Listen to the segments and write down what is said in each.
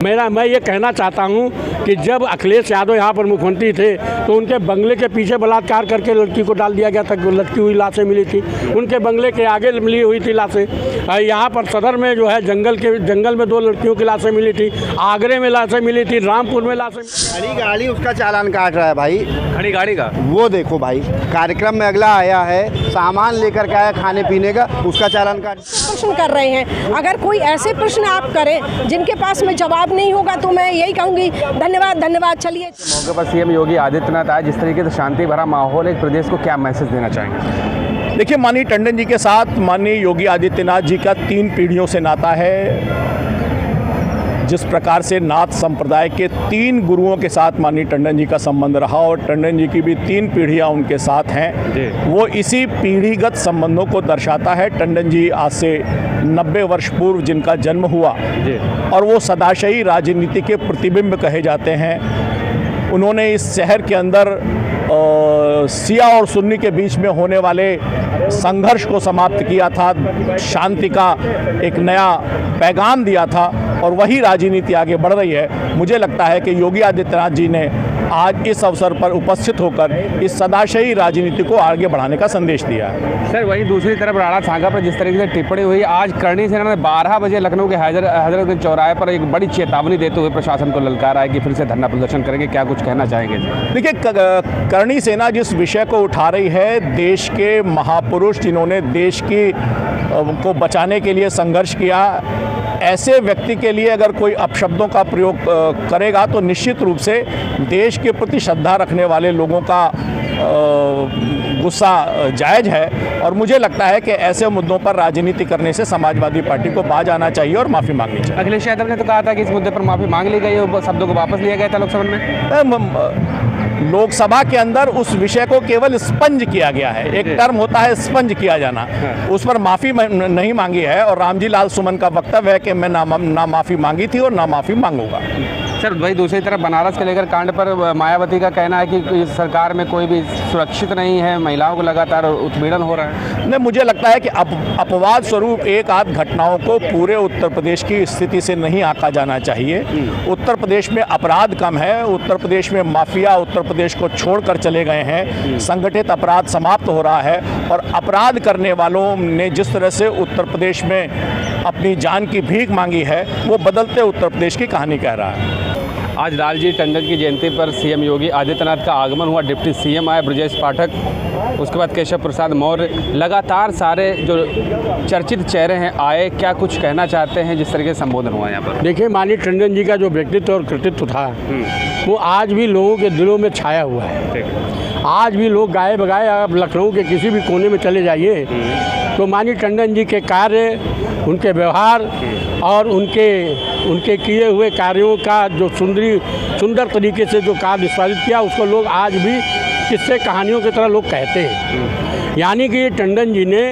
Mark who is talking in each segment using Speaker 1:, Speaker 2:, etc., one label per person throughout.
Speaker 1: मैं ये कहना चाहता हूँ कि जब अखिलेश यादव यहाँ पर मुख्यमंत्री थे तो उनके बंगले के पीछे बलात्कार करके लड़की को डाल दिया गया था, लटकी हुई लाशें मिली थी, उनके बंगले के आगे मिली हुई थी लाशें। यहाँ पर सदर में जो है जंगल में 2 लड़कियों की लाशें मिली थी, आगरे में लाशें मिली थी, रामपुर में लाशें।
Speaker 2: खड़ी गाड़ी उसका चालान काट रहा है भाई,
Speaker 3: खड़ी गाड़ी का।
Speaker 2: वो देखो भाई, कार्यक्रम में अगला आया है, सामान लेकर के आया खाने पीने का, उसका चालान काट।
Speaker 4: प्रश्न कर रहे हैं, अगर कोई ऐसे प्रश्न आप करें जिनके पास में जवाब नहीं होगा तो मैं यही कहूँगी धन्यवाद। चलिए।
Speaker 3: मौके पर सीएम योगी आदित्यनाथ आए, जिस तरीके से शांति भरा माहौल है, प्रदेश को क्या मैसेज देना चाहेंगे?
Speaker 5: देखिए, माननीय टंडन जी के साथ माननीय योगी आदित्यनाथ जी का 3 पीढ़ियों से नाता है। जिस प्रकार से नाथ संप्रदाय के 3 गुरुओं के साथ माननीय टंडन जी का संबंध रहा और टंडन जी की भी 3 पीढ़ियां उनके साथ हैं, वो इसी पीढ़ीगत संबंधों को दर्शाता है। टंडन जी आज से 90 वर्ष पूर्व जिनका जन्म हुआ और वो सदाशही राजनीति के प्रतिबिंब कहे जाते हैं। उन्होंने इस शहर के अंदर सिया और सुन्नी के बीच में होने वाले संघर्ष को समाप्त किया था, शांति का एक नया पैगाम दिया था और वही राजनीति आगे बढ़ रही है। मुझे लगता है कि योगी आदित्यनाथ जी ने आज इस अवसर पर उपस्थित होकर इस सदाशही राजनीति को आगे बढ़ाने का संदेश दिया है।
Speaker 3: सर, वहीं दूसरी तरफ राणा सांगा पर जिस तरीके से टिप्पणी हुई, आज करणी सेना ने 12 बजे लखनऊ के हजरतगंज चौराहे पर एक बड़ी चेतावनी देते हुए प्रशासन को ललकारा है कि फिर से धरना प्रदर्शन करेंगे। क्या कुछ कहना चाहेंगे? देखिए,
Speaker 5: करणी सेना जिस विषय को उठा रही है, देश के महापुरुष जिन्होंने देश को बचाने के लिए संघर्ष किया, ऐसे व्यक्ति के लिए अगर कोई अपशब्दों का प्रयोग करेगा तो निश्चित रूप से देश के प्रति श्रद्धा रखने वाले लोगों का गुस्सा जायज़ है। और मुझे लगता है कि ऐसे मुद्दों पर राजनीति करने से समाजवादी पार्टी को बाज आना चाहिए और माफ़ी मांगनी चाहिए।
Speaker 3: अखिलेश यादव ने तो कहा था कि इस मुद्दे पर माफ़ी मांग ली गई और शब्दों को वापस लिया गया था लोकसभा में।
Speaker 5: लोकसभा के अंदर उस विषय को केवल स्पंज किया गया है। एक टर्म होता है स्पंज किया जाना, उस पर माफ़ी नहीं मांगी है। और रामजी लाल सुमन का वक्तव्य है कि मैं ना माफ़ी मांगी थी और ना माफ़ी मांगूंगा।
Speaker 3: सर, वही दूसरी तरफ बनारस के लेकर कांड पर मायावती का कहना है कि सरकार में कोई भी सुरक्षित नहीं है, महिलाओं को लगातार उत्पीड़न हो रहा है।
Speaker 5: नहीं, मुझे लगता है कि अपवाद स्वरूप एक आध घटनाओं को पूरे उत्तर प्रदेश की स्थिति से नहीं आंका जाना चाहिए। उत्तर प्रदेश में अपराध कम है, उत्तर प्रदेश में माफिया उत्तर प्रदेश को छोड़कर चले गए हैं, संगठित अपराध समाप्त हो रहा है और अपराध करने वालों ने जिस तरह से उत्तर प्रदेश में अपनी जान की भीख मांगी है, वो बदलते उत्तर प्रदेश की कहानी कह रहा है।
Speaker 3: आज लालजी टंडन की जयंती पर सीएम योगी आदित्यनाथ का आगमन हुआ। डिप्टी सीएम आए ब्रजेश पाठक, उसके बाद केशव प्रसाद मौर्य, लगातार सारे जो चर्चित चेहरे हैं आए। क्या कुछ कहना चाहते हैं जिस तरीके से संबोधन हुआ यहाँ पर?
Speaker 1: देखिए, माननीय टंडन जी का जो व्यक्तित्व और कृतित्व था वो आज भी लोगों के दिलों में छाया हुआ है। आज भी लोग गाए बगाए, आप लखनऊ के किसी भी कोने में चले जाइए तो माननीय टंडन जी के कार्य, उनके व्यवहार और उनके किए हुए कार्यों का जो सुंदर तरीके से जो कार्य निष्पादित किया, उसको लोग आज भी किस्से कहानियों की तरह लोग कहते हैं। यानी कि टंडन जी ने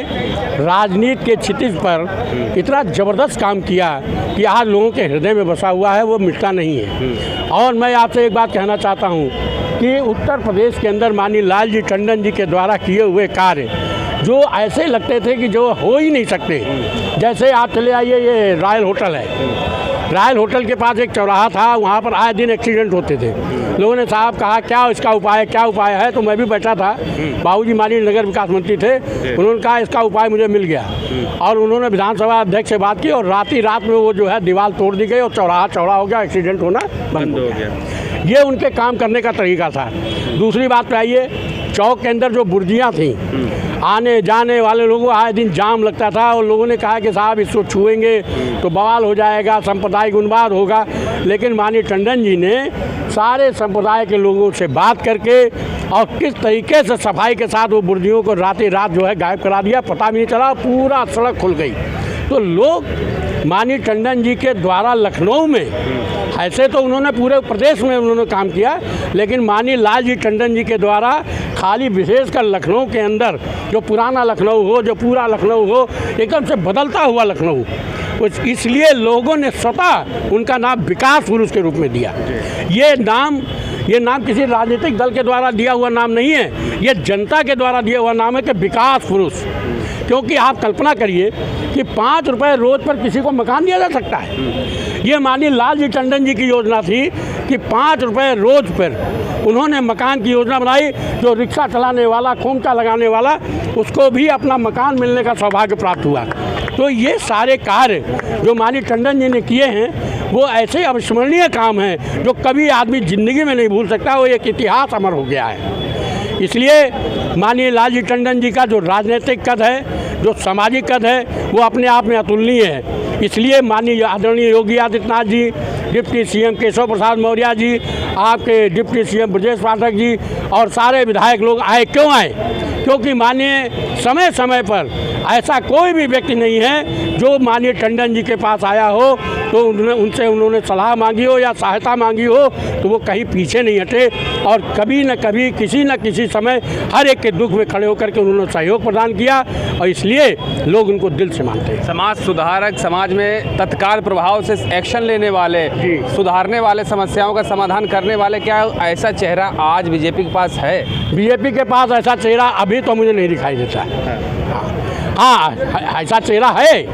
Speaker 1: राजनीति के क्षितिज पर इतना ज़बरदस्त काम किया कि आज लोगों के हृदय में बसा हुआ है, वो मिटता नहीं है। और मैं आपसे एक बात कहना चाहता हूँ कि उत्तर प्रदेश के अंदर माननीय लालजी टंडन जी के द्वारा किए हुए कार्य जो ऐसे लगते थे कि जो हो ही नहीं सकते। जैसे आप चले आइए, ये रॉयल होटल है, रॉयल होटल के पास एक चौराहा था, वहाँ पर आए दिन एक्सीडेंट होते थे। लोगों ने साहब कहा क्या इसका उपाय है, तो मैं भी बैठा था, बाबूजी माननीय नगर विकास मंत्री थे, उन्होंने कहा इसका उपाय मुझे मिल गया। और उन्होंने विधानसभा अध्यक्ष से बात की और रात में वो जो है दीवार तोड़ दी गई और चौराहा चौड़ा हो गया, एक्सीडेंट होना बंद हो गया। ये उनके काम करने का तरीका था। दूसरी बात पे आइए, चौक के अंदर जो बुर्जियाँ थीं, आने जाने वाले लोगों को आए दिन जाम लगता था और लोगों ने कहा कि साहब इसको छुएंगे तो बवाल हो जाएगा, सांप्रदायिक उन्माद होगा। लेकिन माननीय टंडन जी ने सारे संप्रदाय के लोगों से बात करके और किस तरीके से सफाई के साथ वो बुर्जियों को रात जो है गायब करा दिया, पता भी नहीं चला, पूरा सड़क खुल गई। तो लोग माननीय टंडन जी के द्वारा लखनऊ में, ऐसे तो उन्होंने पूरे प्रदेश में उन्होंने काम किया, लेकिन माननीय लालजी टंडन जी के द्वारा खाली विशेषकर लखनऊ के अंदर जो पुराना लखनऊ हो, जो पूरा लखनऊ हो, एकदम से बदलता हुआ लखनऊ, इसलिए लोगों ने स्वतः उनका नाम विकास पुरुष के रूप में दिया। ये नाम किसी राजनीतिक दल के द्वारा दिया हुआ नाम नहीं है, ये जनता के द्वारा दिया हुआ नाम है कि विकास पुरुष। क्योंकि आप कल्पना करिए कि कि 5 रुपए रोज पर किसी को मकान दिया जा सकता है। ये माननीय लालजी टंडन जी की योजना थी कि 5 रुपए रोज पर उन्होंने मकान की योजना बनाई। जो रिक्शा चलाने वाला, खोमचा लगाने वाला, उसको भी अपना मकान मिलने का सौभाग्य प्राप्त हुआ। तो ये सारे कार्य जो माननीय टंडन जी ने किए हैं वो ऐसे अविस्मरणीय काम हैं जो कभी आदमी ज़िंदगी में नहीं भूल सकता। वो एक इतिहास अमर हो गया है। इसलिए माननीय लालजी टंडन जी का जो राजनीतिक कद है, जो सामाजिक कद है, वो अपने आप में अतुलनीय है। इसलिए माननीय आदरणीय योगी आदित्यनाथ जी, डिप्टी सीएम केशव प्रसाद मौर्य जी, आपके डिप्टी सीएम ब्रजेश पाठक जी और सारे विधायक लोग आए। क्यों आए? क्योंकि माननीय समय समय पर ऐसा कोई भी व्यक्ति नहीं है जो माननीय टंडन जी के पास आया हो तो उन्होंने सलाह मांगी हो या सहायता मांगी हो तो वो कहीं पीछे नहीं हटे और कभी न कभी किसी न किसी समय हर एक के दुख में खड़े होकर के उन्होंने सहयोग प्रदान किया और इसलिए लोग उनको दिल से मानते हैं।
Speaker 3: समाज सुधारक, समाज में तत्काल प्रभाव से एक्शन लेने वाले, सुधारने वाले, समस्याओं का समाधान करने वाले, क्या ऐसा चेहरा आज बीजेपी के पास है?
Speaker 1: बीजेपी के पास ऐसा चेहरा अभी तो मुझे नहीं दिखाई देता है। हाँ, ऐसा चेहरा है,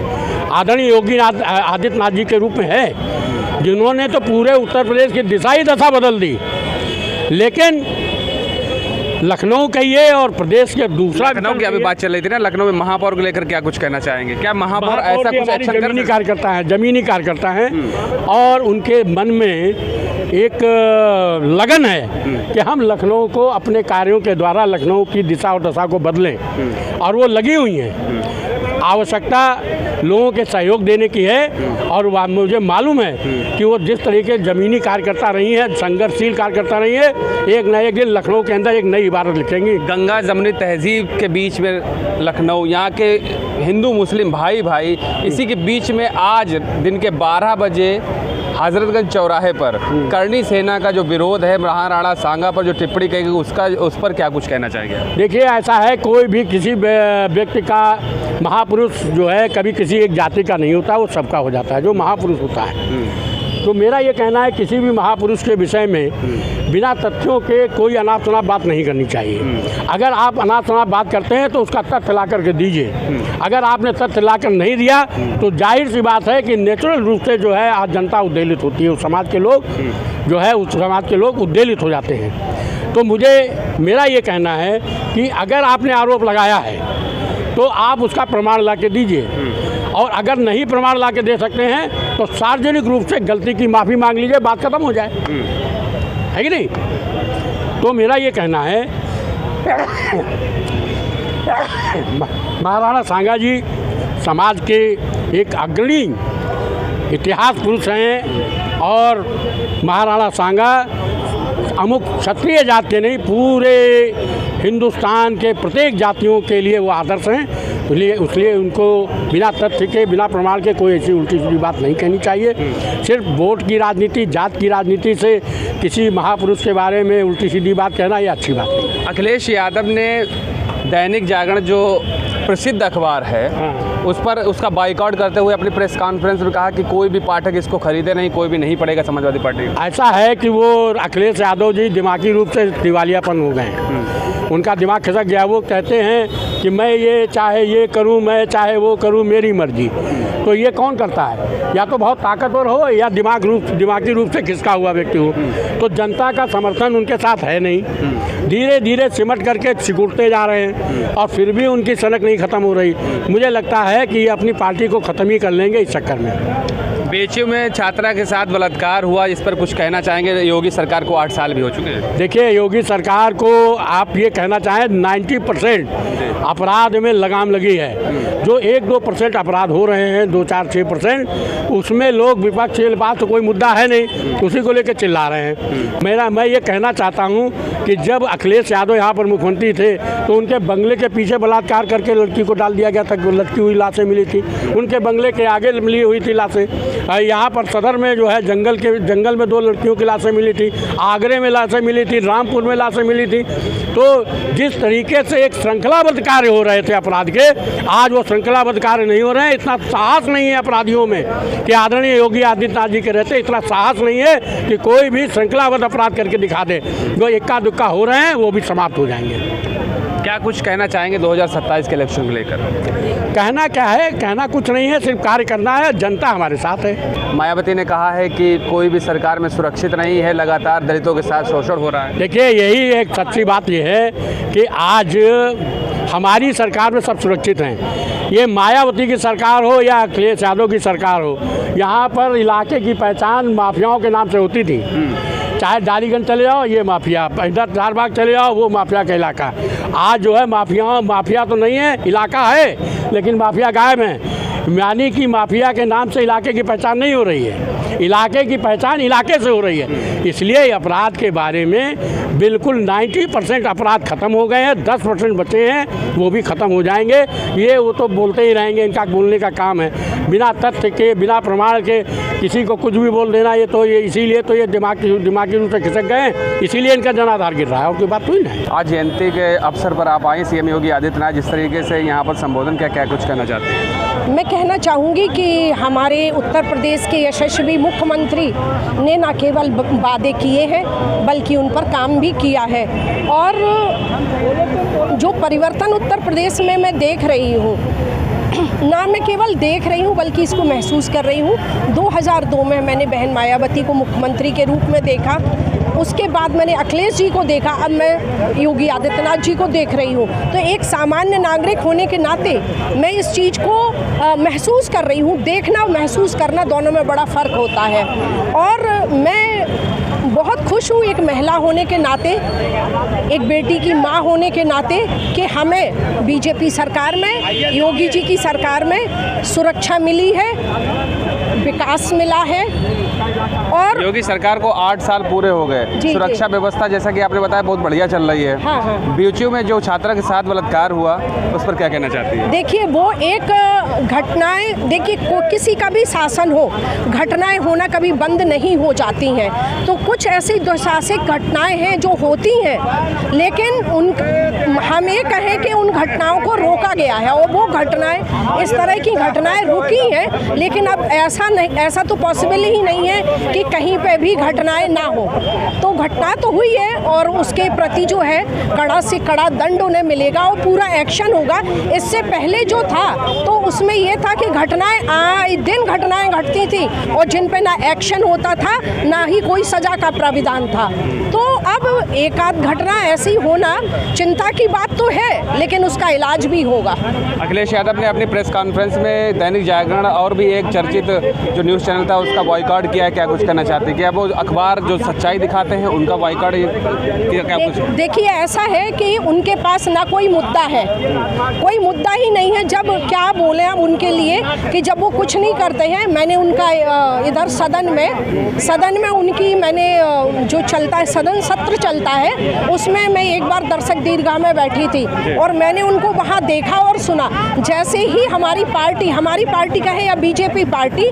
Speaker 1: आदरणीय योगी आदित्यनाथ जी के रूप में है, जिन्होंने तो पूरे उत्तर प्रदेश की दिशा ही दशा बदल दी। लेकिन लखनऊ कहिए और प्रदेश के दूसरा,
Speaker 3: लखनऊ की अभी बात चल रही थी ना, लखनऊ में महापौर को लेकर क्या कुछ कहना चाहेंगे? क्या महापौर ऐसा कुछ एक्शन
Speaker 1: जमीनी कार्यकर्ता है, जमीनी कार्यकर्ता है और उनके मन में एक लगन है कि हम लखनऊ को अपने कार्यों के द्वारा लखनऊ की दिशा और दशा को बदलें और वो लगी हुई हैं। आवश्यकता लोगों के सहयोग देने की है और मुझे मालूम है कि वो जिस तरीके ज़मीनी कार्यकर्ता रही हैं, संघर्षशील कार्यकर्ता रही है, एक न एक दिन लखनऊ के अंदर एक नई इबारत लिखेंगी।
Speaker 3: गंगा जमुनी तहजीब के बीच में लखनऊ, यहाँ के हिंदू मुस्लिम भाई भाई, इसी के बीच में आज दिन के 12 बजे हजरतगंज चौराहे पर करनी सेना का जो विरोध है, महाराणा सांगा पर जो टिप्पणी कही गई, उस पर क्या कुछ कहना चाहेंगे?
Speaker 1: देखिए, ऐसा है, कोई भी किसी व्यक्ति का महापुरुष जो है कभी किसी एक जाति का नहीं होता, वो सबका हो जाता है जो महापुरुष होता है। तो मेरा ये कहना है किसी भी महापुरुष के विषय में बिना तथ्यों के कोई अनाप शनाप बात नहीं करनी चाहिए। अगर आप अनाप शनाप बात करते हैं तो उसका तथ्य ला करके दीजिए। अगर आपने तथ्य ला कर नहीं दिया तो जाहिर सी बात है कि नेचुरल रूप से जो है आज जनता उद्वेलित होती है, उस समाज के लोग जो है उस समाज के लोग उद्वेलित हो जाते हैं। तो मेरा ये कहना है कि अगर आपने आरोप लगाया है तो आप उसका प्रमाण ला के दीजिए और अगर नहीं प्रमाण ला के दे सकते हैं तो सार्वजनिक रूप से गलती की माफ़ी मांग लीजिए, बात खत्म हो जाए, है कि नहीं? तो मेरा ये कहना है महाराणा सांगा जी समाज के एक अग्रणी इतिहास पुरुष हैं और महाराणा सांगा अमुक क्षत्रिय जाति के नहीं, पूरे हिंदुस्तान के प्रत्येक जातियों के लिए वो आदर्श हैं। इसलिए उनको बिना तथ्य के, बिना प्रमाण के कोई ऐसी उल्टी सीधी बात नहीं कहनी चाहिए। सिर्फ वोट की राजनीति, जात की राजनीति से किसी महापुरुष के बारे में उल्टी सीधी बात कहना ये अच्छी बात नहीं।
Speaker 3: अखिलेश यादव ने दैनिक जागरण जो प्रसिद्ध अखबार है, उस पर उसका बाइकआउट करते हुए अपनी प्रेस कॉन्फ्रेंस में कहा कि कोई भी पाठक इसको खरीदे नहीं, कोई भी नहीं पढ़ेगा समाजवादी पार्टी।
Speaker 1: ऐसा है कि वो अखिलेश यादव जी दिमागी रूप से दिवालियापन हो गए, उनका दिमाग खिसक गया। वो कहते हैं कि मैं ये चाहे ये करूं, मैं चाहे वो करूं, मेरी मर्जी। तो ये कौन करता है? या तो बहुत ताकतवर हो या दिमागी रूप से खिसका हुआ व्यक्ति हो। तो जनता का समर्थन उनके साथ है नहीं, धीरे धीरे सिमट करके सिकुड़ते जा रहे हैं और फिर भी उनकी सनक नहीं ख़त्म हो रही। मुझे लगता है कि ये अपनी पार्टी को ख़त्म ही कर लेंगे इस चक्कर में।
Speaker 3: बेचू में छात्रा के साथ बलात्कार हुआ, इस पर कुछ कहना चाहेंगे? योगी सरकार को 8 साल भी हो चुके हैं।
Speaker 1: देखिए, योगी सरकार को आप ये कहना चाहें 90% अपराध में लगाम लगी है। जो 1-2% अपराध हो रहे हैं, 2-4-6%, उसमें लोग विपक्ष के पास तो कोई मुद्दा है नहीं, उसी को लेकर चिल्ला रहे हैं। मैं ये कहना चाहता हूँ कि जब अखिलेश यादव यहाँ पर मुख्यमंत्री थे तो उनके बंगले के पीछे बलात्कार करके लड़की को डाल दिया गया था, लटकी हुई लाशें मिली थी, उनके बंगले के आगे मिली हुई थी लाशें। यहाँ पर सदर में जो है जंगल में 2 लड़कियों की लाशें मिली थी, आगरे में लाशें मिली थी, रामपुर में लाशें मिली थी। तो जिस तरीके से एक श्रृंखलाबद्ध कार्य हो रहे थे अपराध के, आज वो श्रृंखलाबद्ध कार्य नहीं हो रहे हैं। इतना साहस नहीं है अपराधियों में कि आदरणीय योगी आदित्यनाथ जी के रहते इतना साहस नहीं है कि कोई भी श्रृंखलाबद्ध अपराध करके दिखा दे। जो इक्का दुक्का हो रहे हैं वो भी समाप्त हो जाएंगे।
Speaker 3: क्या क्या कुछ कहना चाहेंगे 2027 के इलेक्शन को लेकर?
Speaker 1: कहना क्या है, कहना कुछ नहीं है, सिर्फ कार्य करना है। जनता हमारे साथ है।
Speaker 3: मायावती ने कहा है कि कोई भी सरकार में सुरक्षित नहीं है, लगातार दलितों के साथ शोषण हो रहा है।
Speaker 1: देखिए, यही एक सच्ची बात ये है कि आज हमारी सरकार में सब सुरक्षित हैं। ये मायावती की सरकार हो या अखिलेश यादव की सरकार हो, यहाँ पर इलाके की पहचान माफियाओं के नाम से होती थी। चाहे डालीगंज चले जाओ, ये माफिया, इधर चारबाग चले जाओ, वो माफिया का इलाका। आज जो है माफिया तो नहीं है, इलाका है, लेकिन माफिया गायब है। यानी कि माफिया के नाम से इलाके की पहचान नहीं हो रही है, इलाके की पहचान इलाके से हो रही है। इसलिए अपराध के बारे में बिल्कुल 90% अपराध खत्म हो गए हैं, 10% बचे हैं, वो भी ख़त्म हो जाएंगे। ये वो तो बोलते ही रहेंगे, इनका बोलने का काम है। बिना तथ्य के, बिना प्रमाण के किसी को कुछ भी बोल देना, ये इसीलिए तो ये दिमागी रूप से खिसक गए, इसीलिए इनका जनाधार गिर रहा है। और कोई बात तो ही नहीं।
Speaker 3: आज जयंती के अवसर पर आप आए, सीएम योगी आदित्यनाथ जिस तरीके से यहाँ पर संबोधन किया, क्या कुछ कहना चाहते हैं?
Speaker 4: मैं कहना चाहूँगी कि हमारे उत्तर प्रदेश के यशस्वी मुख्यमंत्री ने न केवल वादे किए हैं, बल्कि उन पर काम भी किया है। और जो परिवर्तन उत्तर प्रदेश में मैं देख रही हूँ, ना मैं केवल देख रही हूँ बल्कि इसको महसूस कर रही हूँ। 2002 में मैंने बहन मायावती को मुख्यमंत्री के रूप में देखा, उसके बाद मैंने अखिलेश जी को देखा, अब मैं योगी आदित्यनाथ जी को देख रही हूँ। तो एक सामान्य नागरिक होने के नाते मैं इस चीज़ को महसूस कर रही हूँ। देखना और महसूस करना दोनों में बड़ा फ़र्क होता है। और मैं बहुत खुश हूँ एक महिला होने के नाते, एक बेटी की माँ होने के नाते, कि हमें बीजेपी सरकार में, योगी जी की सरकार में सुरक्षा मिली है, विकास मिला है। और
Speaker 3: योगी सरकार को 8 साल पूरे हो गए। सुरक्षा व्यवस्था जैसा कि आपने बताया बहुत बढ़िया चल रही है।
Speaker 4: हाँ।
Speaker 3: बीएचयू में जो छात्रा के साथ बलात्कार हुआ, उस पर क्या कहना चाहती है?
Speaker 4: देखिए, वो एक घटनाएं, देखिए किसी का भी शासन हो, घटनाएं होना कभी बंद नहीं हो जाती हैं। तो कुछ ऐसी दुस्साहसिक घटनाएं हैं जो होती हैं, लेकिन हम ये कहें कि उन घटनाओं को रोका गया है और वो घटनाएं, इस तरह की घटनाएं रुकी हैं। लेकिन अब ऐसा तो पॉसिबल ही नहीं है कि कहीं पे भी घटनाएं ना हो। तो घटना तो हुई है और उसके प्रति जो है कड़ा से कड़ा दंड उन्हें मिलेगा और पूरा एक्शन होगा। इससे पहले जो था तो उसमें ये था कि घटनाएं आए दिन घटनाएं घटती थी और जिन पे ना एक्शन होता था, ना ही कोई सजा का प्राविधान था। तो अब एक आध घटना ऐसी होना चिंता की बात तो है, लेकिन उसका इलाज भी होगा।
Speaker 3: अखिलेश यादव ने अपनी प्रेस कॉन्फ्रेंस में दैनिक जागरण और भी एक चर्चित जो न्यूज़ चैनल था उसका बॉयकॉट किया है। क्या कुछ कहना चाहते हैं? क्या वो अखबार जो सच्चाई दिखाते हैं उनका बॉयकॉट किया? क्या कुछ?
Speaker 4: देखिए, ऐसा है कि उनके पास ना कोई मुद्दा है, कोई मुद्दा ही नहीं है। जब क्या बोले हम उनके लिए कि जब वो कुछ नहीं करते हैं। मैंने उनका इधर सदन में उनकी मैंने जो चलता है, सदन सत्र चलता है, उसमें मैं एक बार दर्शक दीर्घा में बैठी थी और मैंने उनको वहाँ देखा और सुना। जैसे ही हमारी पार्टी का है या बीजेपी पार्टी,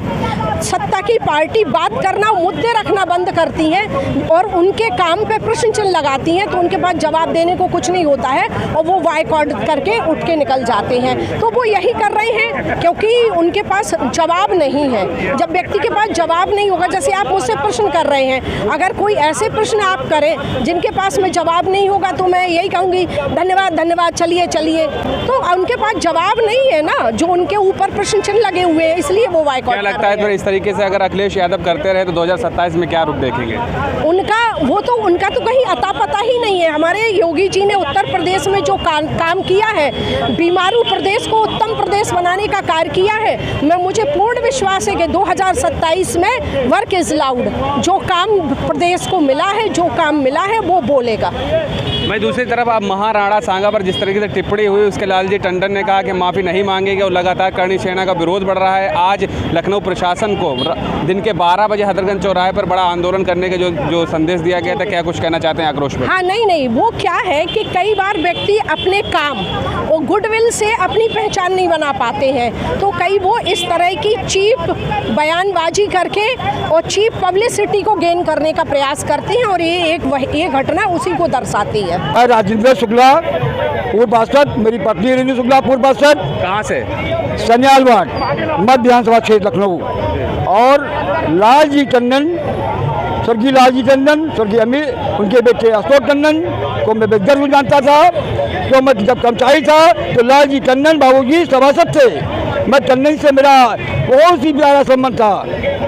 Speaker 4: सत्ता की पार्टी, बात करना, मुद्दे रखना बंद करती हैं और उनके काम पे प्रश्न चिन्ह लगाती हैं, तो उनके पास जवाब देने को कुछ नहीं होता है और वो बॉयकॉट करके उठ के निकल जाते हैं। तो वो यही कर रहे हैं क्योंकि उनके पास जवाब नहीं है। जब व्यक्ति के पास जवाब नहीं होगा, जैसे आप मुझसे प्रश्न कर रहे हैं, अगर कोई ऐसे प्रश्न आप करें जिनके पास में जवाब नहीं होगा, तो मैं यही कहूँगी धन्यवाद, चलिए। तो उनके पास जवाब नहीं है ना, जो उनके ऊपर प्रश्न चिन्ह लगे हुए हैं, इसलिए वो बॉयकॉट।
Speaker 3: क्या लगता है फिर इस तरीके से अगर अखिलेश यादव करते रहे तो 2027 में क्या रूप देखेंगे?
Speaker 4: उनका तो कहीं अता पता ही नहीं है। हमारे योगी जी ने उत्तर प्रदेश में जो काम किया है, बीमारू प्रदेश को उत्तम प्रदेश बनाने का कार्य किया है। मुझे पूर्ण विश्वास है कि 2027 में वर्क इज लाउड। जो काम प्रदेश को मिला है, जो काम मिला है, वो बोलेगा।
Speaker 3: मैं दूसरी तरफ अब महाराणा सांगा पर जिस तरीके से टिप्पणी हुई, उसके लालजी टंडन ने कहा कि माफ़ी नहीं मांगेंगे और लगातार करणी सेना का विरोध बढ़ रहा है। आज लखनऊ प्रशासन को दिन के 12 बजे हजरतगंज चौराहे पर बड़ा आंदोलन करने के जो संदेश दिया गया था, क्या कुछ कहना चाहते हैं आक्रोश में?
Speaker 4: हाँ, नहीं, वो क्या है कि कई बार व्यक्ति अपने काम और गुडविल से अपनी पहचान नहीं बना पाते हैं, तो कई वो इस तरह की चीप बयानबाजी करके और चीप पब्लिसिटी को गेन करने का प्रयास करते हैं और ये घटना उसी को दर्शाती है।
Speaker 6: राजेंद्र शुक्ला, पूर्व पार्षद, मेरी पत्नी रेणु शुक्ला, पूर्व पार्षद।
Speaker 3: कहाँ से?
Speaker 6: सन्याल वार्ड, मध्य विधानसभा क्षेत्र, लखनऊ। और लालजी टंडन, स्वर्गीय लालजी टंडन, स्वर्गीय अमित, उनके बेटे अशोक टंडन को मैं व्यक्तिगत रूप जानता था। तो मैं जब कर्मचारी था तो लालजी टंडन बाबूजी सभासद थे। मैं टंडन से मेरा बहुत ही प्यारा संबंध था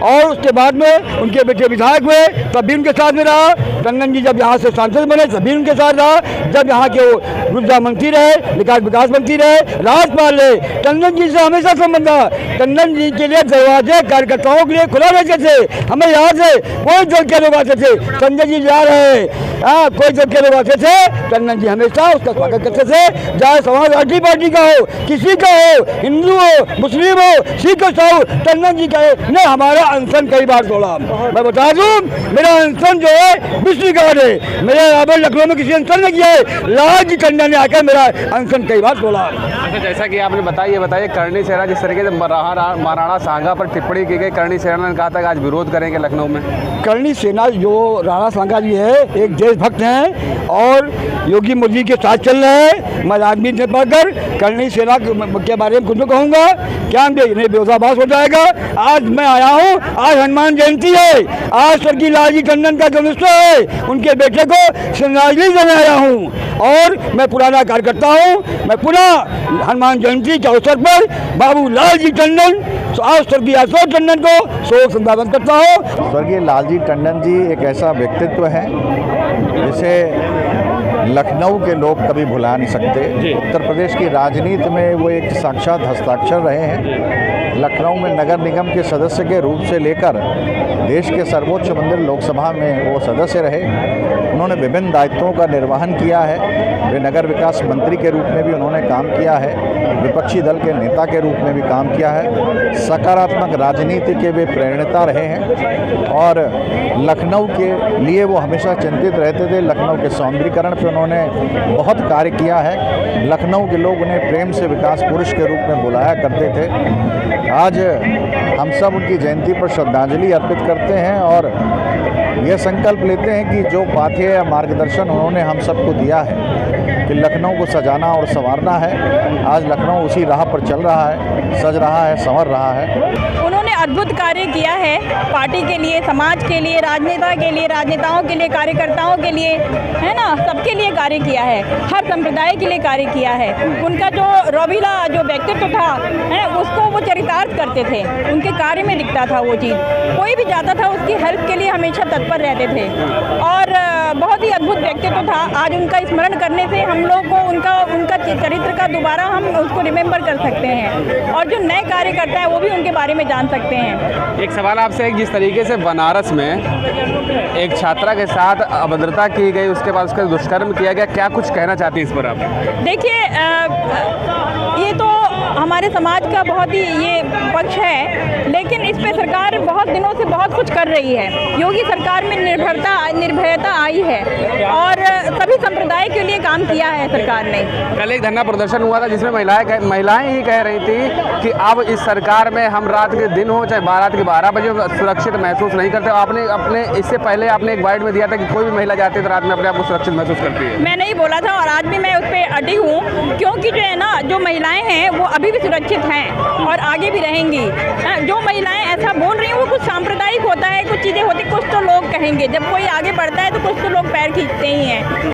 Speaker 6: और उसके बाद में उनके बेटे विधायक हुए तब भी उनके साथ में रहा। टंडन जी जब यहाँ से सांसद बने तब भी उनके साथ रहा। जब यहाँ के ऊर्जा मंत्री रहे, विकास मंत्री रहे, राज्यपाल रहे, टंडन जी से हमेशा संबंध था। टंडन जी के लिए दरवाजे कार्यकर्ताओं के लिए खुला रहते थे। हमें याद है कोई दल के लोग आते थे, संजय जी जा रहे हैं, कोई दल के लोग आते थे, टंडन जी हमेशा उसका स्वागत करते थे। चाहे समाजवादी पार्टी का हो, किसी का हो, हिंदू हो, मुस्लिम हो, सिख हो, टंडन जी का ने हमारा अनशन कई बार तोड़ा। मैं बता दूं मेरा अनशन जो है बिजली कार्ड है। मेरे यहाँ पर लखनऊ में किसी अनशन ने किया है, लालजी टंडन ने आकर मेरा अनशन कई बार तोड़ा।
Speaker 3: अच्छा, जैसा कि आपने बताइए करणी सेना जिस तरीके से महाराणा सांगा पर टिप्पणी की गई, करणी सेना ने कहा था कि आज विरोध करेंगे लखनऊ में। करणी
Speaker 6: सेना जो राणा सांगा जी है एक देशभक्त हैं और योगी मोदी के साथ चल रहे हैं। मैं राजनीति में पढ़कर करणी सेना के बारे में कुछ तो कहूँगा, क्या इन्हें विरोधाभास हो जाएगा। आज मैं आया हूँ, आज हनुमान जयंती है, आज स्वर्गीय लालजी टंडन का जन्मोत्सव है, उनके बेटे को श्रद्धांजलि देने आया हूँ और मैं पुराना कार्यकर्ता हूँ। मैं पुनः हनुमान जयंती के अवसर पर बाबू लालजी टंडन आज स्वर्गीय अशोक टंडन को शोक संज्ञापन करता हूँ।
Speaker 2: स्वर्गीय लालजी टंडन जी एक ऐसा व्यक्तित्व है जिसे लखनऊ के लोग कभी भुला नहीं सकते। उत्तर प्रदेश की राजनीति में वो एक साक्षात हस्ताक्षर रहे हैं। लखनऊ में नगर निगम के सदस्य के रूप से लेकर देश के सर्वोच्च मंदिर लोकसभा में वो सदस्य रहे। उन्होंने विभिन्न दायित्वों का निर्वहन किया है। वे नगर विकास मंत्री के रूप में भी उन्होंने काम किया है, विपक्षी दल के नेता के रूप में भी काम किया है। सकारात्मक राजनीति के वे प्रेरणा रहे हैं और लखनऊ के लिए वो हमेशा चिंतित रहते थे। लखनऊ के सौंदर्यीकरण पर उन्होंने बहुत कार्य किया है। लखनऊ के लोग उन्हें प्रेम से विकास पुरुष के रूप में बुलाया करते थे। आज हम सब उनकी जयंती पर श्रद्धांजलि अर्पित करते हैं और ये संकल्प लेते हैं कि जो पाथेय या मार्गदर्शन उन्होंने हम सबको दिया है कि लखनऊ को सजाना और संवारना है, आज लखनऊ उसी राह पर चल रहा है, सज रहा है, संवर रहा है।
Speaker 7: उन्होंने अद्भुत कार्य किया है पार्टी के लिए, समाज के लिए, राजनेता के लिए, राजनेताओं के लिए, कार्यकर्ताओं के लिए, है ना, सबके लिए कार्य किया है, हर संप्रदाय के लिए कार्य किया है। उनका जो रौबीला जो व्यक्तित्व था है उसको वो चरितार्थ करते थे, उनके कार्य में दिखता था वो चीज़। कोई भी जाता था उसकी हेल्प के लिए हमेशा तत्पर रहते थे और बहुत ही अद्भुत व्यक्तित्व था। आज उनका स्मरण करने से हम लोग को उनका चरित्र का दोबारा हम उसको रिमेम्बर कर सकते हैं और जो नए कार्य करता है वो भी उनके बारे में जान सकते हैं।
Speaker 3: एक सवाल आपसे, जिस तरीके से बनारस में एक छात्रा के साथ अभद्रता की गई, उसके बाद उसका दुष्कर्म किया गया, क्या कुछ कहना चाहती हैं इस पर आप?
Speaker 7: देखिए, ये तो हमारे समाज का बहुत ही ये पक्ष है, लेकिन इस पे सरकार बहुत दिनों से बहुत कुछ कर रही है। योगी सरकार में निर्भयता आई है और सभी संप्रदाय के लिए काम किया है सरकार ने।
Speaker 3: कल एक धरना प्रदर्शन हुआ था जिसमें महिलाएं ही कह रही थी कि अब इस सरकार में हम रात के दिन हो चाहे रात के 12 बजे सुरक्षित महसूस नहीं करते। आपने अपने इससे पहले आपने एक बाइट में दिया था कि कोई भी महिला जाती है तो रात में अपने आप को सुरक्षित महसूस करती है।
Speaker 7: मैं नहीं बोला था और आज भी मैं उस पर अटी हूँ, क्योंकि जो है ना, जो महिलाएं हैं वो अभी भी सुरक्षित हैं और आगे भी रहेंगी। जो महिलाएं ऐसा बोल रही हैं वो कुछ सांप्रदायिक होता है, कुछ चीज़ें होती, कुछ तो लोग कहेंगे। जब कोई आगे बढ़ता है तो कुछ तो लोग पैर खींचते ही हैं।